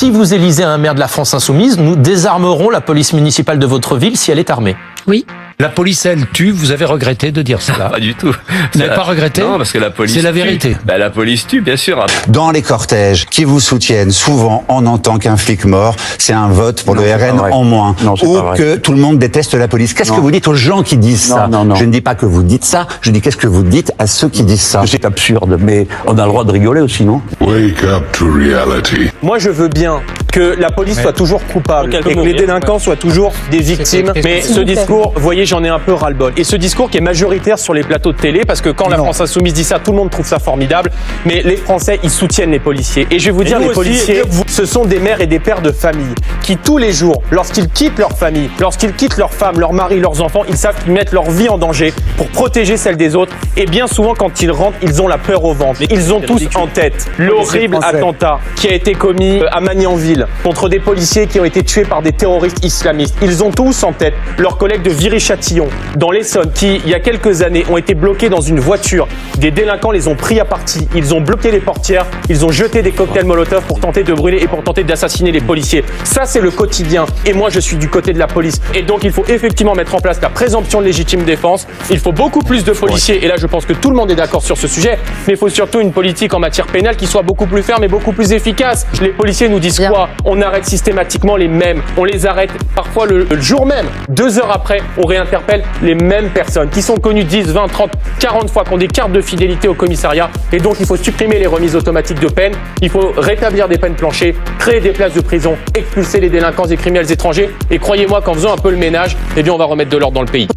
si vous élisez un maire de la France Insoumise, nous désarmerons la police municipale de votre ville si elle est armée. Oui. La police, elle tue, vous avez regretté de dire cela? Pas du tout. Vous n'avez pas regretté? Non, parce que la police c'est la tue. vérité. La police tue, bien sûr. Dans les cortèges qui vous soutiennent, souvent on entend qu'un flic mort, c'est un vote pour le RN en moins. Non, c'est ou pas vrai. que tout le monde déteste la police. Qu'est-ce que vous dites aux gens qui disent ça? Non. Je ne dis pas que vous dites ça, je dis qu'est-ce que vous dites à ceux qui disent ça? C'est absurde, mais on a le droit de rigoler aussi, non? Wake up to reality. Moi, je veux bien que la police soit toujours coupable et que les délinquants soient toujours des victimes. Mais ce discours, vous voyez, j'en ai un peu ras-le-bol. Et ce discours qui est majoritaire sur les plateaux de télé, parce que quand la France Insoumise dit ça, tout le monde trouve ça formidable. Mais les Français, ils soutiennent les policiers. Et je vais vous dire, les policiers, ce sont des mères et des pères de famille qui, tous les jours, lorsqu'ils quittent leur famille, lorsqu'ils quittent leur femme, leur mari, leurs enfants, ils savent qu'ils mettent leur vie en danger pour protéger celle des autres. Et bien souvent, quand ils rentrent, ils ont la peur au ventre. Ils ont tous en tête l'horrible attentat qui a été commis à Magnanville contre des policiers qui ont été tués par des terroristes islamistes. Ils ont tous en tête leurs collègues de Viry-Châtillon, dans l'Essonne, qui, il y a quelques années, ont été bloqués dans une voiture. Des délinquants les ont pris à partie. Ils ont bloqué les portières. Ils ont jeté des cocktails Molotov pour tenter de brûler et pour tenter d'assassiner les policiers. Ça, c'est le quotidien. Et moi, je suis du côté de la police. Et donc, il faut effectivement mettre en place la présomption de légitime défense. Il faut beaucoup plus de policiers. Et là, je pense que tout le monde est d'accord sur ce sujet. Mais il faut surtout une politique en matière pénale qui soit beaucoup plus ferme et beaucoup plus efficace. Les policiers nous disent quoi? On arrête systématiquement les mêmes. On les arrête parfois le jour même. 2 heures après, on réinterpelle les mêmes personnes qui sont connues 10, 20, 30, 40 fois, qui ont des cartes de fidélité au commissariat. Et donc, il faut supprimer les remises automatiques de peine. Il faut rétablir des peines planchées, créer des places de prison, expulser les délinquants et criminels étrangers. Et croyez-moi qu'en faisant un peu le ménage, eh bien, on va remettre de l'ordre dans le pays.